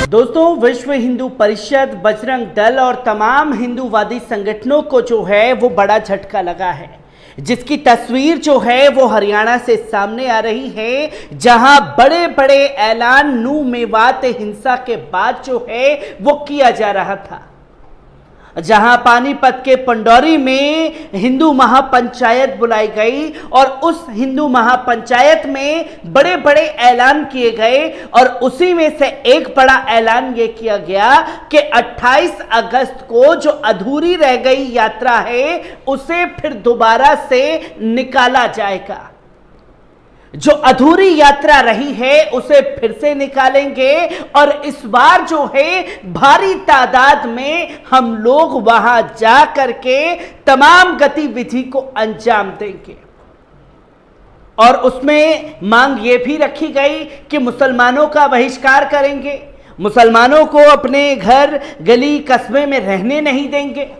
दोस्तों, विश्व हिंदू परिषद, बजरंग दल और तमाम हिंदूवादी संगठनों को जो है वो बड़ा झटका लगा है, जिसकी तस्वीर जो है वो हरियाणा से सामने आ रही है, जहां बड़े बड़े ऐलान नू मेवात हिंसा के बाद जो है वो किया जा रहा था। जहां पानीपत के पंडौरी में हिंदू महापंचायत बुलाई गई और उस हिंदू महापंचायत में बड़े बड़े ऐलान किए गए और उसी में से एक बड़ा ऐलान यह किया गया कि 28 अगस्त को जो अधूरी रह गई यात्रा है उसे फिर दोबारा से निकाला जाएगा। जो अधूरी यात्रा रही है उसे फिर से निकालेंगे और इस बार जो है भारी तादाद में हम लोग वहां जा करके तमाम गतिविधि को अंजाम देंगे। और उसमें मांग यह भी रखी गई कि मुसलमानों का बहिष्कार करेंगे, मुसलमानों को अपने घर गली कस्बे में रहने नहीं देंगे।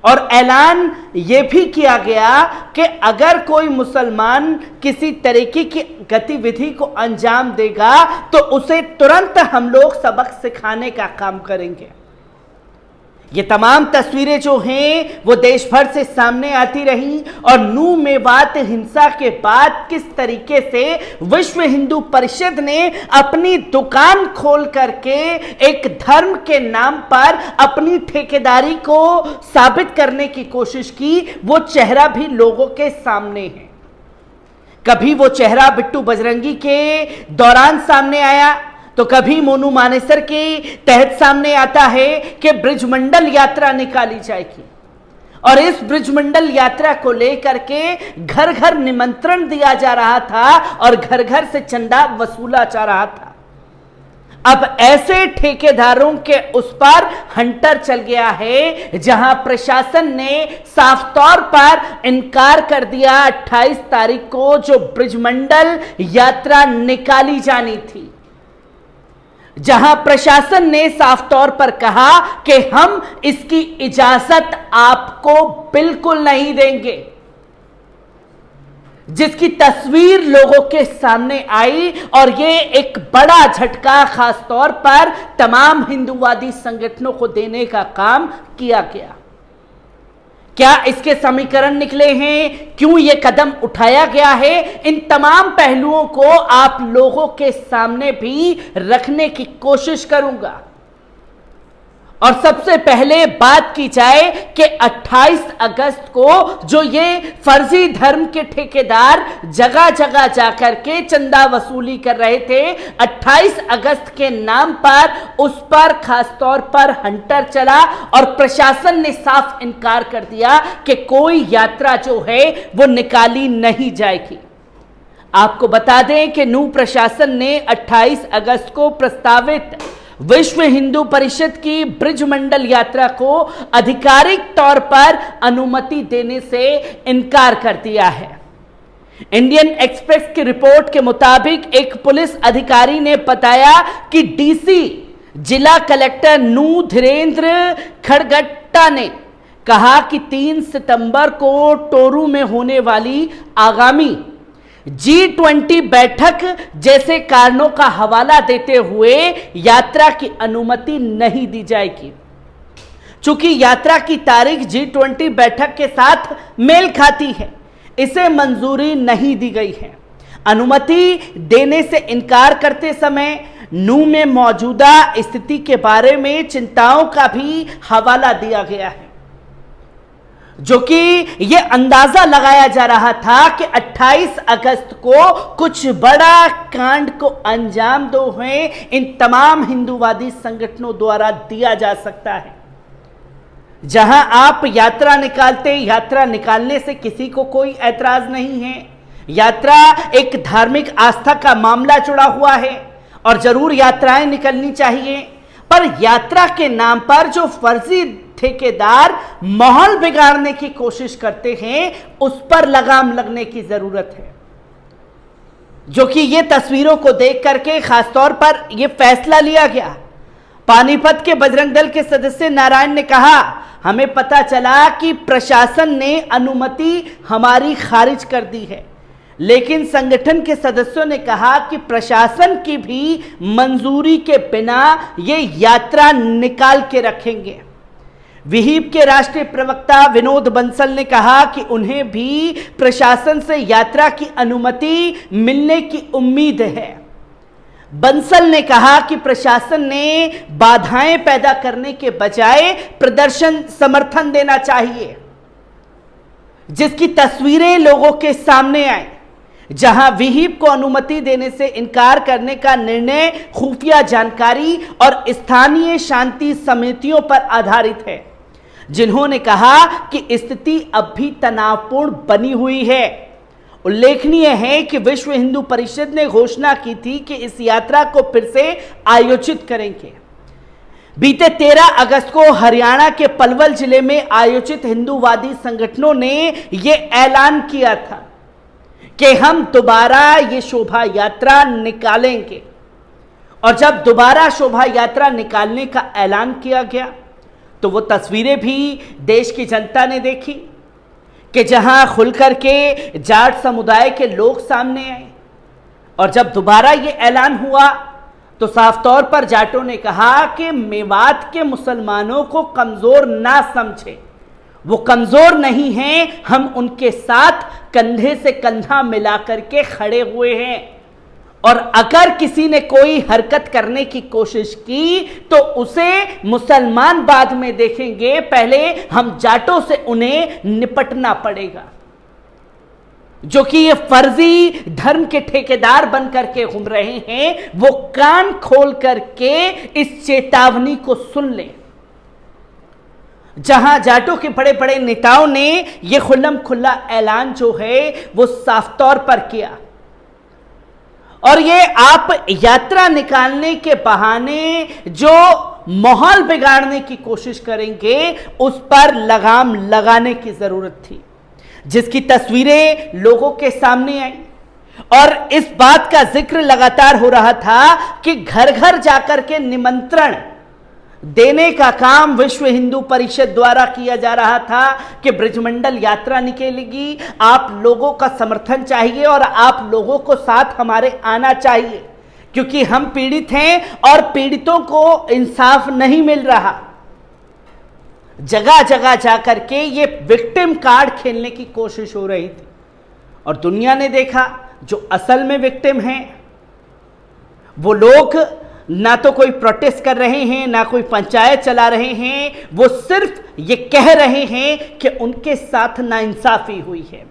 और ऐलान यह भी किया गया कि अगर कोई मुसलमान किसी तरीके की गतिविधि को अंजाम देगा तो उसे तुरंत हम लोग सबक सिखाने का काम करेंगे। ये तमाम तस्वीरें जो हैं वो देश भर से सामने आती रही और नू मेवात हिंसा के बाद किस तरीके से विश्व हिंदू परिषद ने अपनी दुकान खोल करके एक धर्म के नाम पर अपनी ठेकेदारी को साबित करने की कोशिश की, वो चेहरा भी लोगों के सामने है। कभी वो चेहरा बिट्टू बजरंगी के दौरान सामने आया तो कभी मोनू मानेसर के तहत सामने आता है कि ब्रिजमंडल यात्रा निकाली जाएगी और इस ब्रिजमंडल यात्रा को लेकर के घर घर निमंत्रण दिया जा रहा था और घर घर से चंदा वसूला जा रहा था। अब ऐसे ठेकेदारों के उस पर हंटर चल गया है जहां प्रशासन ने साफ तौर पर इनकार कर दिया 28 तारीख को जो ब्रिजमंडल यात्रा निकाली जानी थी, जहां प्रशासन ने साफ तौर पर कहा कि हम इसकी इजाजत आपको बिल्कुल नहीं देंगे। जिसकी तस्वीर लोगों के सामने आई और ये एक बड़ा झटका खास तौर पर तमाम हिंदूवादी संगठनों को देने का काम किया गया। क्या इसके समीकरण निकले हैं, क्यों यह कदम उठाया गया है, इन तमाम पहलुओं को आप लोगों के सामने भी रखने की कोशिश करूंगा। और सबसे पहले बात की जाए कि 28 अगस्त को जो ये फर्जी धर्म के ठेकेदार जगह जगह जाकर के चंदा वसूली कर रहे थे, 28 अगस्त के नाम पर उस पर खास तौर पर हंटर चला और प्रशासन ने साफ इनकार कर दिया कि कोई यात्रा जो है वो निकाली नहीं जाएगी। आपको बता दें कि नू प्रशासन ने 28 अगस्त को प्रस्तावित विश्व हिंदू परिषद की ब्रिजमंडल यात्रा को आधिकारिक तौर पर अनुमति देने से इनकार कर दिया है। इंडियन एक्सप्रेस की रिपोर्ट के मुताबिक एक पुलिस अधिकारी ने बताया कि डीसी जिला कलेक्टर नू धीरेन्द्र खड़गट्टा ने कहा कि 3 सितंबर को टोरू में होने वाली आगामी G20 बैठक जैसे कारणों का हवाला देते हुए यात्रा की अनुमति नहीं दी जाएगी। चूंकि यात्रा की तारीख G20 बैठक के साथ मेल खाती है, इसे मंजूरी नहीं दी गई है। अनुमति देने से इनकार करते समय नू में मौजूदा स्थिति के बारे में चिंताओं का भी हवाला दिया गया है, जो कि यह अंदाजा लगाया जा रहा था कि 28 अगस्त को कुछ बड़ा कांड को अंजाम दो है इन तमाम हिंदूवादी संगठनों द्वारा दिया जा सकता है। जहां आप यात्रा निकालते, यात्रा निकालने से किसी को कोई ऐतराज नहीं है। यात्रा एक धार्मिक आस्था का मामला जुड़ा हुआ है और जरूर यात्राएं निकलनी चाहिए, पर यात्रा के नाम पर जो फर्जी ठेकेदार माहौल बिगाड़ने की कोशिश करते हैं उस पर लगाम लगने की जरूरत है। जो कि ये तस्वीरों को देख करके खासतौर पर यह फैसला लिया गया। पानीपत के बजरंग दल के सदस्य नारायण ने कहा, हमें पता चला कि प्रशासन ने अनुमति हमारी खारिज कर दी है। लेकिन संगठन के सदस्यों ने कहा कि प्रशासन की भी मंजूरी के बिना ये यात्रा निकाल के रखेंगे। विहिप के राष्ट्रीय प्रवक्ता विनोद बंसल ने कहा कि उन्हें भी प्रशासन से यात्रा की अनुमति मिलने की उम्मीद है। बंसल ने कहा कि प्रशासन ने बाधाएं पैदा करने के बजाय प्रदर्शन समर्थन देना चाहिए, जिसकी तस्वीरें लोगों के सामने आई, जहां विहिप को अनुमति देने से इनकार करने का निर्णय खुफिया जानकारी और स्थानीय शांति समितियों पर आधारित है, जिन्होंने कहा कि स्थिति अब भी तनावपूर्ण बनी हुई है। उल्लेखनीय है कि विश्व हिंदू परिषद ने घोषणा की थी कि इस यात्रा को फिर से आयोजित करेंगे। बीते 13 अगस्त को हरियाणा के पलवल जिले में आयोजित हिंदूवादी संगठनों ने यह ऐलान किया था कि हम दोबारा ये शोभा यात्रा निकालेंगे। और जब दोबारा शोभा यात्रा निकालने का ऐलान किया गया तो वो तस्वीरें भी देश की जनता ने देखी कि जहां खुलकर के जाट समुदाय के लोग सामने आए। और जब दोबारा ये ऐलान हुआ तो साफ तौर पर जाटों ने कहा कि मेवात के मुसलमानों को कमजोर ना समझे, वो कमजोर नहीं हैं, हम उनके साथ कंधे से कंधा मिलाकर के खड़े हुए हैं। और अगर किसी ने कोई हरकत करने की कोशिश की तो उसे मुसलमान बाद में देखेंगे, पहले हम जाटों से उन्हें निपटना पड़ेगा। जो कि ये फर्जी धर्म के ठेकेदार बन करके घूम रहे हैं, वो कान खोल करके इस चेतावनी को सुन लें। जहां जाटों के बड़े बड़े नेताओं ने यह खुल्लम खुल्ला ऐलान जो है वो साफ तौर पर किया। और ये आप यात्रा निकालने के बहाने जो माहौल बिगाड़ने की कोशिश करेंगे, उस पर लगाम लगाने की जरूरत थी, जिसकी तस्वीरें लोगों के सामने आई। और इस बात का जिक्र लगातार हो रहा था कि घर घर जाकर के निमंत्रण देने का काम विश्व हिंदू परिषद द्वारा किया जा रहा था कि ब्रजमंडल यात्रा निकलेगी, आप लोगों का समर्थन चाहिए और आप लोगों को साथ हमारे आना चाहिए, क्योंकि हम पीड़ित हैं और पीड़ितों को इंसाफ नहीं मिल रहा। जगह जगह जाकर के ये विक्टिम कार्ड खेलने की कोशिश हो रही थी और दुनिया ने देखा जो असल में विक्टिम हैं वो लोग ना तो कोई प्रोटेस्ट कर रहे हैं, ना कोई पंचायत चला रहे हैं, वो सिर्फ ये कह रहे हैं कि उनके साथ नाइंसाफी हुई है,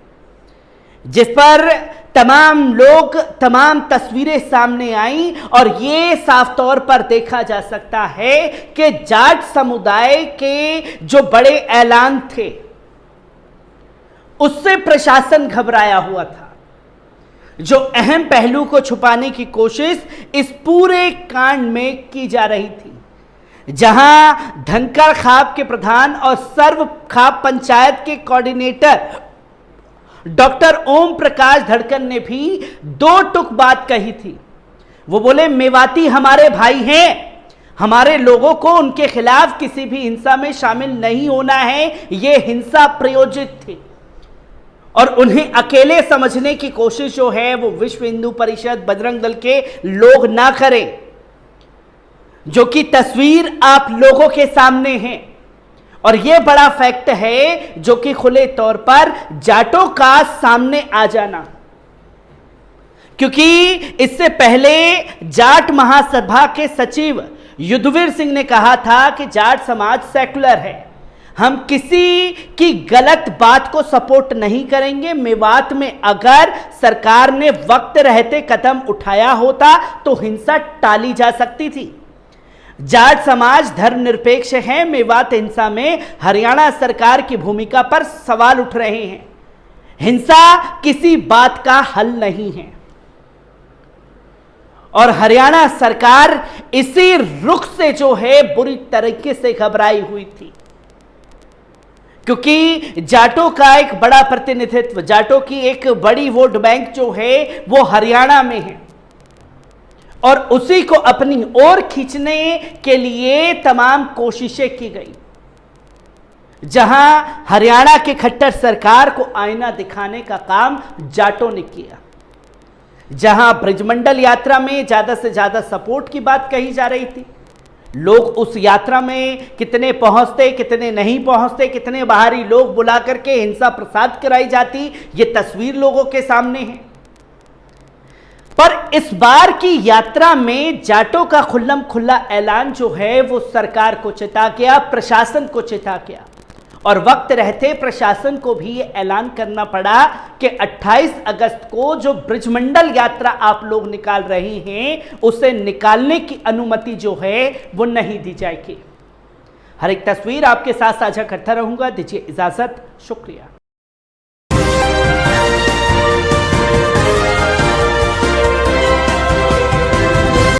जिस पर तमाम लोग, तमाम तस्वीरें सामने आई। और ये साफ तौर पर देखा जा सकता है कि जाट समुदाय के जो बड़े ऐलान थे उससे प्रशासन घबराया हुआ था। जो अहम पहलू को छुपाने की कोशिश इस पूरे कांड में की जा रही थी, जहां धनकर खाप के प्रधान और सर्व खाप पंचायत के कोऑर्डिनेटर डॉक्टर ओम प्रकाश धड़कन ने भी दो टुक बात कही थी। वो बोले मेवाती हमारे भाई हैं, हमारे लोगों को उनके खिलाफ किसी भी हिंसा में शामिल नहीं होना है, ये हिंसा प्रयोजित थी। और उन्हें अकेले समझने की कोशिश जो है वो विश्व हिंदू परिषद, बजरंग दल के लोग ना करें, जो कि तस्वीर आप लोगों के सामने है। और यह बड़ा फैक्ट है जो कि खुले तौर पर जाटों का सामने आ जाना, क्योंकि इससे पहले जाट महासभा के सचिव युद्धवीर सिंह ने कहा था कि जाट समाज सेकुलर है, हम किसी की गलत बात को सपोर्ट नहीं करेंगे। मेवात में अगर सरकार ने वक्त रहते कदम उठाया होता तो हिंसा टाली जा सकती थी। जाट समाज धर्मनिरपेक्ष है, मेवात हिंसा में हरियाणा सरकार की भूमिका पर सवाल उठ रहे हैं। हिंसा किसी बात का हल नहीं है और हरियाणा सरकार इसी रुख से जो है बुरी तरीके से घबराई हुई थी, क्योंकि जाटों का एक बड़ा प्रतिनिधित्व, जाटों की एक बड़ी वोट बैंक जो है वो हरियाणा में है और उसी को अपनी ओर खींचने के लिए तमाम कोशिशें की गई। जहां हरियाणा के खट्टर सरकार को आईना दिखाने का काम जाटों ने किया, जहां ब्रिजमंडल यात्रा में ज्यादा से ज्यादा सपोर्ट की बात कही जा रही थी, लोग उस यात्रा में कितने पहुंचते कितने नहीं पहुंचते, कितने बाहरी लोग बुला करके हिंसा प्रसाद कराई जाती, ये तस्वीर लोगों के सामने है। पर इस बार की यात्रा में जाटों का खुल्लम खुल्ला ऐलान जो है वो सरकार को चिता गया, प्रशासन को चिता गया, और वक्त रहते प्रशासन को भी ये ऐलान करना पड़ा कि 28 अगस्त को जो ब्रिजमंडल यात्रा आप लोग निकाल रहे हैं उसे निकालने की अनुमति जो है वो नहीं दी जाएगी। हर एक तस्वीर आपके साथ साझा करता रहूंगा। दीजिए इजाजत, शुक्रिया।